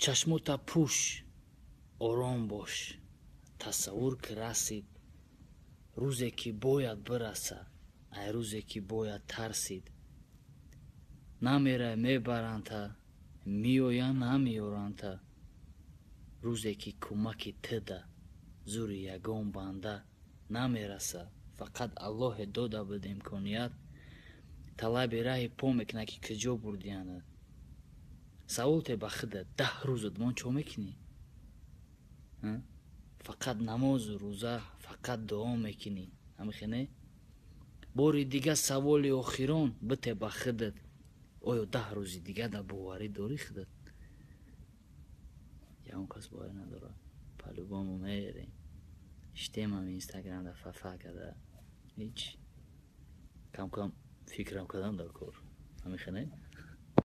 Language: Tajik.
чашмота пӯш, ором бош. Тасаввур ки расид рӯзе ки бояд бираса, ай рӯзе ки бояд тарсид. Намерай мебаранда, меоянд намеоранда. рӯзе ки кӯмаки тида, зури ягон банда намераса. Фақат Аллоҳе дода буд имконият. Талаби раҳи по мекунад ки куҷо бурдиянад. Савол те ба худат, 10 рӯз удмон чо мекунӣ? Фақат намозу рӯза, фақат дуо мекунӣ. Ҳамихе? бори дига саволи охирон бите ба худат, оё 10 рӯзи дига да боварӣ дорӣ худат? ягон кас боварӣ надорад. По-любому меерем. Штемам инстаграмда фафа када. ҳеч кам-кам фикрам кадан дар кор. Ҳамихе не?